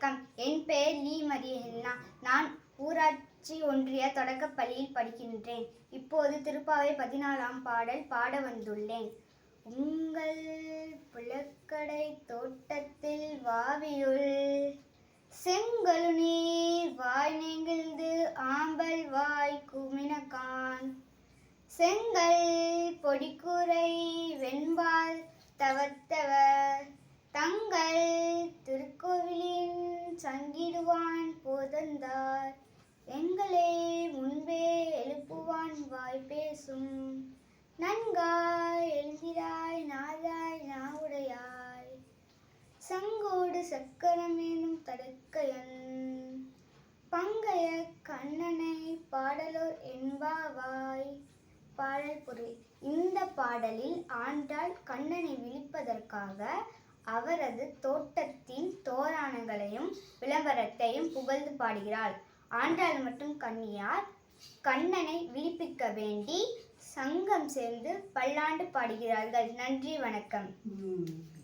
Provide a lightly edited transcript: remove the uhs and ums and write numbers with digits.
வணக்கம். என் பெயர் லீ மரியண்ணா. நான் ஊராட்சி ஒன்றிய தொடக்கப்பள்ளியில் படிக்கின்றேன். இப்போது திருப்பாவை 14ஆம் பாடல் பாட வந்துள்ளேன். உங்கள் புலக்கடை தோட்டத்தில் வாவியுள் செங்கழுநீர் வாய் நெகிழ்ந்து ஆம்பல் வாய் குமினகான் செங்கல் பொடிக்குறை வெண்பால் தவத்தவர் தங்கள் திருக்கோவிலின் சங்கிடுவான் போதந்தார் எங்களை முன்பே எழுப்புவான் வாய் பேசும் நன்காய் எழுந்திராய் நாதாய் நாவுடையாய் சங்கோடு சக்கரமேனும் தடக்கையன் பங்கைய கண்ணனை பாடலோர் என்பாவாய். பாடல் பொருள். இந்த பாடலில் ஆண்டாள் கண்ணனை விழிப்பதற்காக அவரது தோட்டத்தின் தோரணங்களையும் விளம்பரத்தையும் புகழ்ந்து பாடுகிறாள். ஆண்டாள் மற்றும் கன்னியார் கண்ணனை விழிப்பிக்க வேண்டி சங்கம் சேர்ந்து பல்லாண்டு பாடுகிறார்கள். நன்றி, வணக்கம்.